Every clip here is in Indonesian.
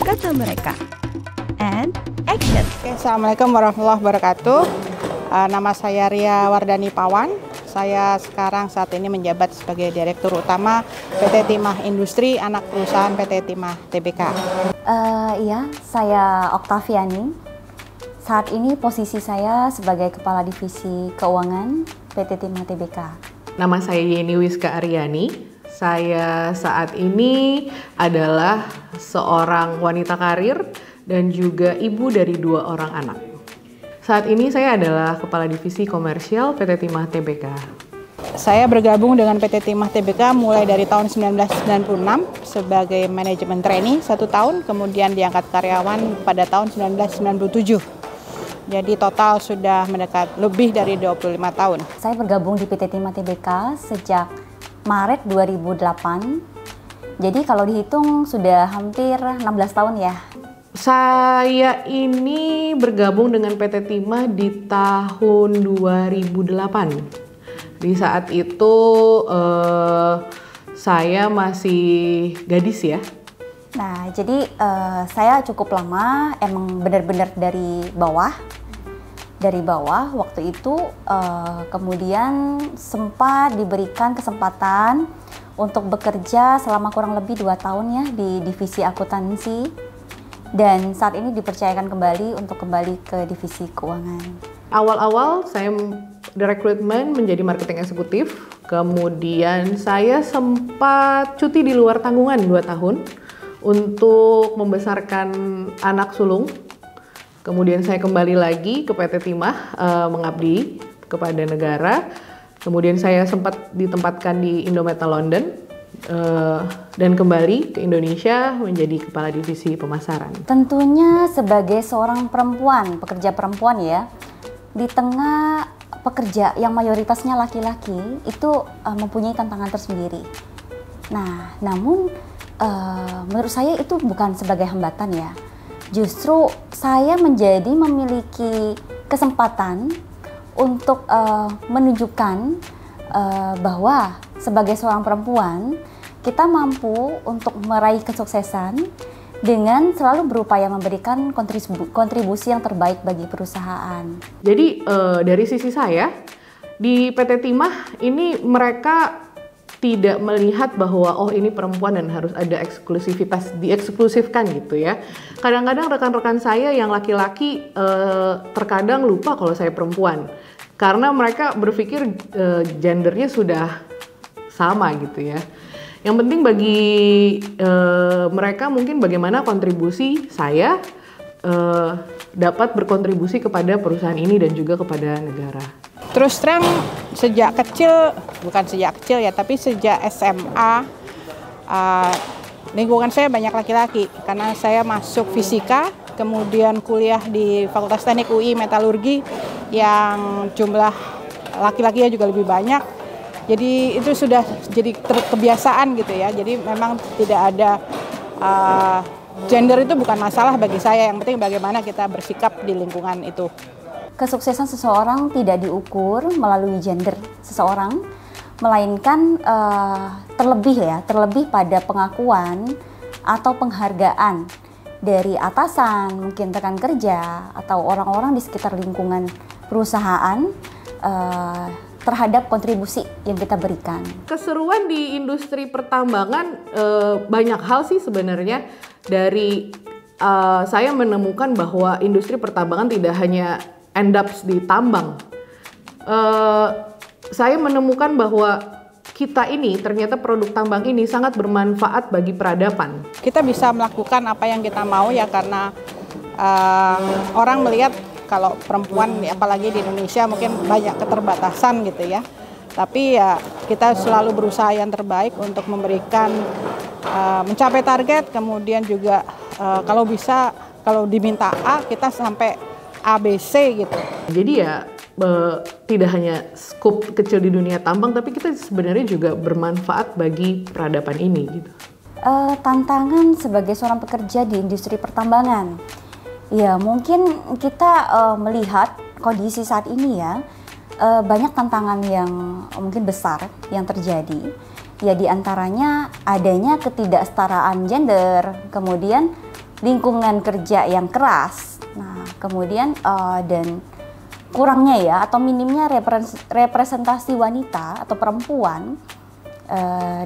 kata mereka. And action. Assalamualaikum warahmatullahi wabarakatuh. Nama saya Ria Wardani Pawan. Saya saat ini menjabat sebagai Direktur Utama PT Timah Industri, anak perusahaan PT Timah Tbk. Iya, saya Oktaviani. Saat ini posisi saya sebagai Kepala Divisi Keuangan PT Timah Tbk. Nama saya Yeni Wiska Aryani. Saya saat ini adalah seorang wanita karir dan juga ibu dari 2 orang anak. Saat ini saya adalah Kepala Divisi Komersial PT Timah Tbk. Saya bergabung dengan PT Timah Tbk mulai dari tahun 1996 sebagai manajemen trainee 1 tahun, kemudian diangkat karyawan pada tahun 1997. Jadi total sudah mendekat lebih dari 25 tahun. Saya bergabung di PT Timah Tbk sejak Maret 2008. Jadi kalau dihitung sudah hampir 16 tahun ya. Saya ini bergabung dengan PT Timah di tahun 2008. Di saat itu saya masih gadis ya. Nah, jadi saya cukup lama, emang benar-benar dari bawah. Dari bawah waktu itu kemudian sempat diberikan kesempatan untuk bekerja selama kurang lebih 2 tahun ya di divisi akuntansi, dan saat ini dipercayakan kembali untuk kembali ke divisi keuangan. Awal-awal saya direkrutmen menjadi marketing eksekutif, kemudian saya sempat cuti di luar tanggungan 2 tahun untuk membesarkan anak sulung. Kemudian saya kembali lagi ke PT Timah mengabdi kepada negara. Kemudian saya sempat ditempatkan di Indometal London dan kembali ke Indonesia menjadi Kepala Divisi Pemasaran. Tentunya sebagai seorang perempuan, pekerja perempuan ya, di tengah pekerja yang mayoritasnya laki-laki itu mempunyai tantangan tersendiri. Nah, namun menurut saya itu bukan sebagai hambatan ya. Justru saya memiliki kesempatan untuk menunjukkan bahwa sebagai seorang perempuan kita mampu untuk meraih kesuksesan dengan selalu berupaya memberikan kontribusi yang terbaik bagi perusahaan. Jadi dari sisi saya di PT Timah ini mereka tidak melihat bahwa oh ini perempuan dan harus ada eksklusivitas, dieksklusifkan gitu ya. Kadang-kadang rekan-rekan saya yang laki-laki terkadang lupa kalau saya perempuan, karena mereka berpikir gendernya sudah sama gitu ya. Yang penting bagi mereka mungkin bagaimana kontribusi saya dapat berkontribusi kepada perusahaan ini dan juga kepada negara. Terus terang sejak kecil, bukan sejak kecil ya, tapi sejak SMA lingkungan saya banyak laki-laki karena saya masuk fisika, kemudian kuliah di Fakultas Teknik UI Metalurgi yang jumlah laki-lakinya juga lebih banyak. Jadi itu sudah jadi kebiasaan gitu ya. Jadi memang tidak ada gender itu bukan masalah bagi saya, yang penting bagaimana kita bersikap di lingkungan itu. Kesuksesan seseorang tidak diukur melalui gender seseorang, melainkan terlebih pada pengakuan atau penghargaan dari atasan, mungkin rekan kerja atau orang-orang di sekitar lingkungan perusahaan terhadap kontribusi yang kita berikan. Keseruan di industri pertambangan banyak hal sih sebenarnya. Dari saya menemukan bahwa industri pertambangan tidak hanya end up di tambang. Saya menemukan bahwa kita ini ternyata produk tambang ini sangat bermanfaat bagi peradaban. Kita bisa melakukan apa yang kita mau ya karena orang melihat kalau perempuan apalagi di Indonesia mungkin banyak keterbatasan gitu ya. Tapi ya kita selalu berusaha yang terbaik untuk memberikan mencapai target, kemudian juga kalau bisa kalau diminta A kita sampai ABC gitu. Jadi ya tidak hanya skup kecil di dunia tambang, tapi kita sebenarnya juga bermanfaat bagi peradaban ini gitu. Tantangan sebagai seorang pekerja di industri pertambangan, ya mungkin kita melihat kondisi saat ini ya, banyak tantangan yang mungkin besar yang terjadi. Ya diantaranya adanya ketidaksetaraan gender, kemudian lingkungan kerja yang keras. Nah, kemudian dan kurangnya ya atau minimnya representasi wanita atau perempuan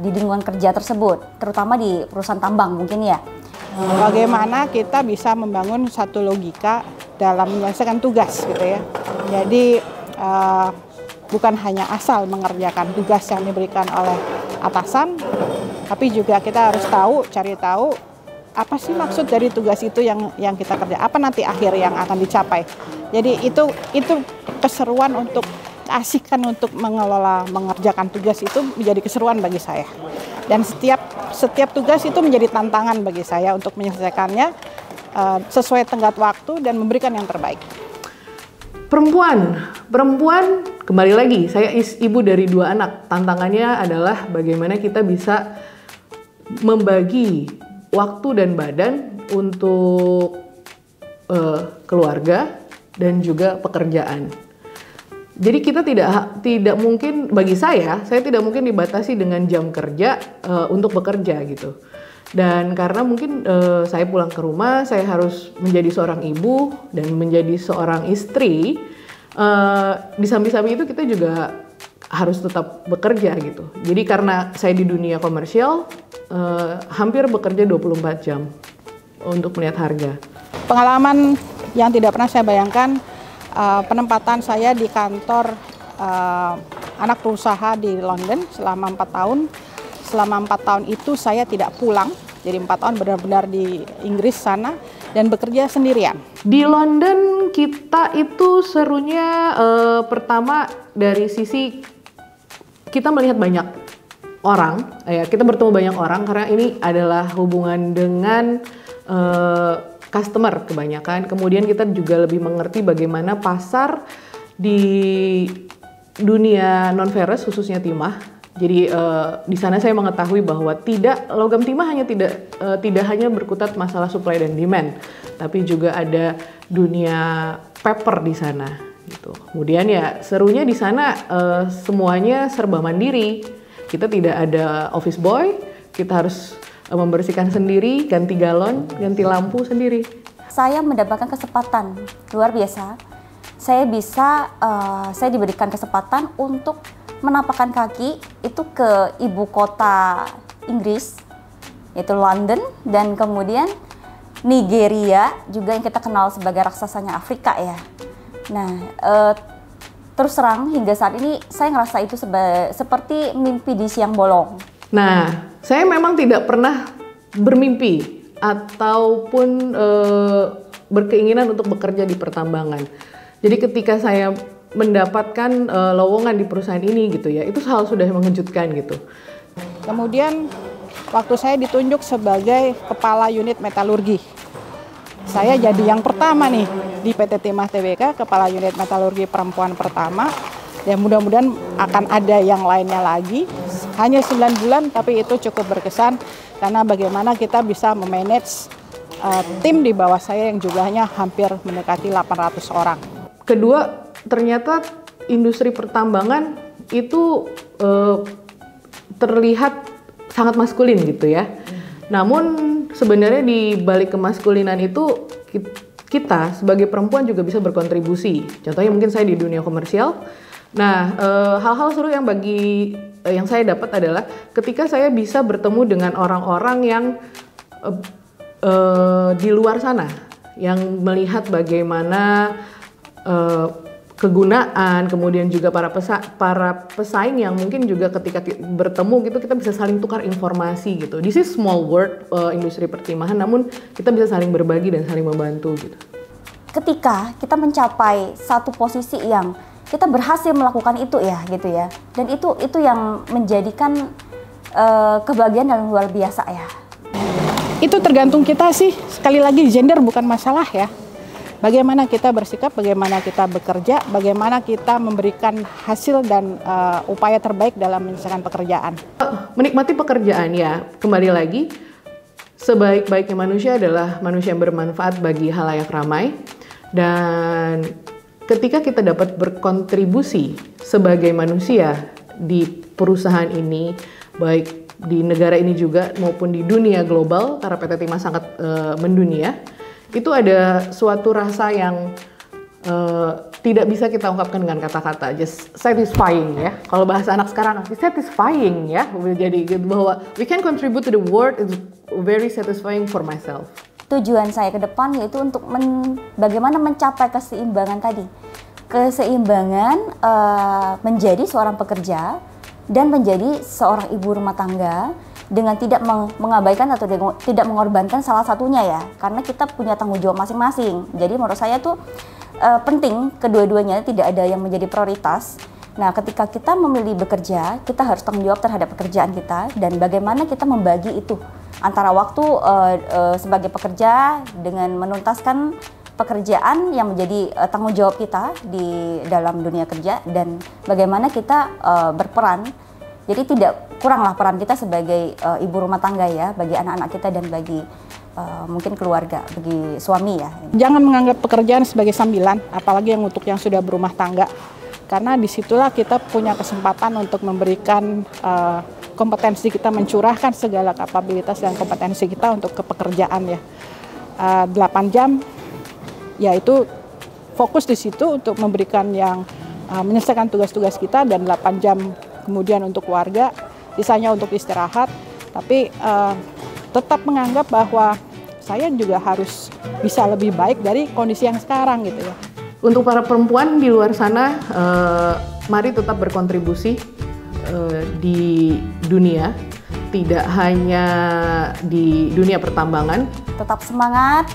di lingkungan kerja tersebut, terutama di perusahaan tambang mungkin ya. Bagaimana kita bisa membangun satu logika dalam menyelesaikan tugas gitu ya. Jadi bukan hanya asal mengerjakan tugas yang diberikan oleh atasan, tapi juga kita harus cari tahu apa sih maksud dari tugas itu yang kita kerja, apa nanti akhir yang akan dicapai. Jadi itu keseruan untuk keasikan untuk mengerjakan tugas itu menjadi keseruan bagi saya. Dan setiap tugas itu menjadi tantangan bagi saya untuk menyelesaikannya sesuai tenggat waktu dan memberikan yang terbaik. Perempuan kembali lagi, saya ibu dari 2 anak. Tantangannya adalah bagaimana kita bisa membagi waktu dan badan untuk keluarga dan juga pekerjaan. Jadi kita tidak mungkin, bagi saya tidak mungkin dibatasi dengan jam kerja untuk bekerja gitu. Dan karena mungkin saya pulang ke rumah, saya harus menjadi seorang ibu dan menjadi seorang istri. Di samping-samping itu kita juga harus tetap bekerja gitu. Jadi karena saya di dunia komersial, hampir bekerja 24 jam untuk melihat harga. Pengalaman yang tidak pernah saya bayangkan, penempatan saya di kantor anak perusahaan di London selama 4 tahun. Selama 4 tahun itu saya tidak pulang, jadi 4 tahun benar-benar di Inggris sana dan bekerja sendirian. Di London kita itu serunya pertama dari sisi kita melihat banyak orang, kita bertemu banyak orang karena ini adalah hubungan dengan customer kebanyakan. Kemudian kita juga lebih mengerti bagaimana pasar di dunia non-ferrous khususnya timah. Jadi di sana saya mengetahui bahwa logam timah tidak hanya berkutat masalah supply dan demand, tapi juga ada dunia paper di sana gitu. Kemudian ya serunya di sana semuanya serba mandiri. Kita tidak ada office boy, kita harus membersihkan sendiri, ganti galon, ganti lampu sendiri. Saya mendapatkan kesempatan luar biasa. Saya diberikan kesempatan untuk menapakkan kaki itu ke ibu kota Inggris, yaitu London, dan kemudian Nigeria juga yang kita kenal sebagai raksasanya Afrika ya. Nah, terus terang hingga saat ini saya ngerasa itu seperti mimpi di siang bolong. Nah, saya memang tidak pernah bermimpi ataupun berkeinginan untuk bekerja di pertambangan. Jadi ketika saya mendapatkan lowongan di perusahaan ini gitu ya, itu hal sudah mengejutkan gitu. Kemudian waktu saya ditunjuk sebagai kepala unit metalurgi, saya jadi yang pertama nih di PT Timah Tbk, kepala unit metalurgi perempuan pertama. Dan mudah-mudahan akan ada yang lainnya lagi. Hanya 9 bulan tapi itu cukup berkesan karena bagaimana kita bisa memanage tim di bawah saya yang jumlahnya hampir mendekati 800 orang. Kedua, ternyata industri pertambangan itu terlihat sangat maskulin gitu ya. Namun sebenarnya di balik kemaskulinan itu kita sebagai perempuan juga bisa berkontribusi. Contohnya mungkin saya di dunia komersial. Nah, hal-hal seru yang saya dapat adalah ketika saya bisa bertemu dengan orang-orang yang di luar sana, yang melihat bagaimana kegunaan, kemudian juga para pesaing yang mungkin juga ketika bertemu gitu kita bisa saling tukar informasi gitu. This is small world industri pertimahan, namun kita bisa saling berbagi dan saling membantu gitu. Ketika kita mencapai satu posisi yang kita berhasil melakukan itu ya gitu ya, dan itu yang menjadikan kebahagiaan yang luar biasa ya. Itu tergantung kita sih, sekali lagi gender bukan masalah ya. Bagaimana kita bersikap, bagaimana kita bekerja, bagaimana kita memberikan hasil dan upaya terbaik dalam menyelesaikan pekerjaan. Menikmati pekerjaan ya, kembali lagi, sebaik-baiknya manusia adalah manusia yang bermanfaat bagi halayak ramai. Dan ketika kita dapat berkontribusi sebagai manusia di perusahaan ini, baik di negara ini juga maupun di dunia global, karena PT Timah sangat mendunia, itu ada suatu rasa yang tidak bisa kita ungkapkan dengan kata-kata, just satisfying ya. Kalau bahasa anak sekarang, satisfying ya, jadi bahwa we can contribute to the world is very satisfying for myself. Tujuan saya ke depan yaitu untuk bagaimana mencapai keseimbangan tadi, keseimbangan menjadi seorang pekerja dan menjadi seorang ibu rumah tangga dengan tidak mengabaikan atau tidak mengorbankan salah satunya ya, karena kita punya tanggung jawab masing-masing. Jadi menurut saya tuh penting kedua-duanya, tidak ada yang menjadi prioritas. Nah, ketika kita memilih bekerja, kita harus tanggung jawab terhadap pekerjaan kita dan bagaimana kita membagi itu antara waktu sebagai pekerja dengan menuntaskan pekerjaan yang menjadi tanggung jawab kita di dalam dunia kerja, dan bagaimana kita berperan. Jadi tidak kuranglah peran kita sebagai ibu rumah tangga ya, bagi anak-anak kita dan bagi mungkin keluarga, bagi suami ya. Jangan menganggap pekerjaan sebagai sambilan, apalagi yang untuk yang sudah berumah tangga. Karena disitulah kita punya kesempatan untuk memberikan kompetensi kita, mencurahkan segala kapabilitas dan kompetensi kita untuk ke pekerjaan ya. 8 jam yaitu fokus di situ untuk memberikan yang menyelesaikan tugas-tugas kita, dan 8 jam kemudian untuk keluarga, sisanya untuk istirahat. Tapi tetap menganggap bahwa saya juga harus bisa lebih baik dari kondisi yang sekarang gitu ya. Untuk para perempuan di luar sana, mari tetap berkontribusi di dunia, tidak hanya di dunia pertambangan. Tetap semangat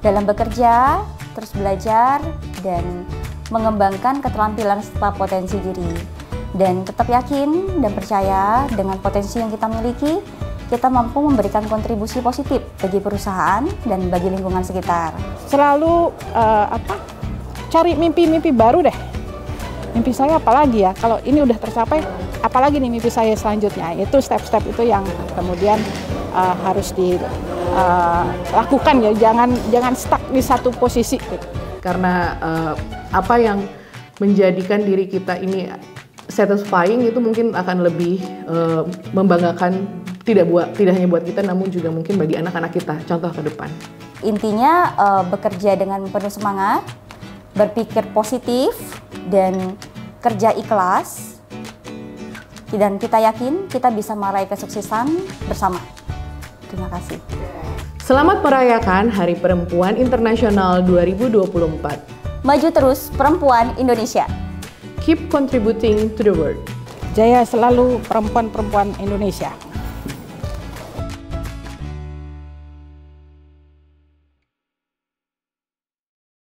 dalam bekerja, terus belajar, dan mengembangkan keterampilan serta potensi diri. Dan tetap yakin dan percaya dengan potensi yang kita miliki, kita mampu memberikan kontribusi positif bagi perusahaan dan bagi lingkungan sekitar. Selalu cari mimpi-mimpi baru deh. Mimpi saya apalagi ya, kalau ini udah tercapai, apalagi nih mimpi saya selanjutnya. Itu step-step itu yang kemudian harus dilakukan ya, jangan stuck di satu posisi. Karena apa yang menjadikan diri kita ini satisfying itu mungkin akan lebih membanggakan, tidak hanya buat kita, namun juga mungkin bagi anak-anak kita, contoh ke depan. Intinya bekerja dengan penuh semangat, berpikir positif, dan kerja ikhlas, dan kita yakin kita bisa meraih kesuksesan bersama. Terima kasih. Selamat merayakan Hari Perempuan Internasional 2024. Maju terus perempuan Indonesia. Keep contributing to the world. Jaya selalu perempuan-perempuan Indonesia.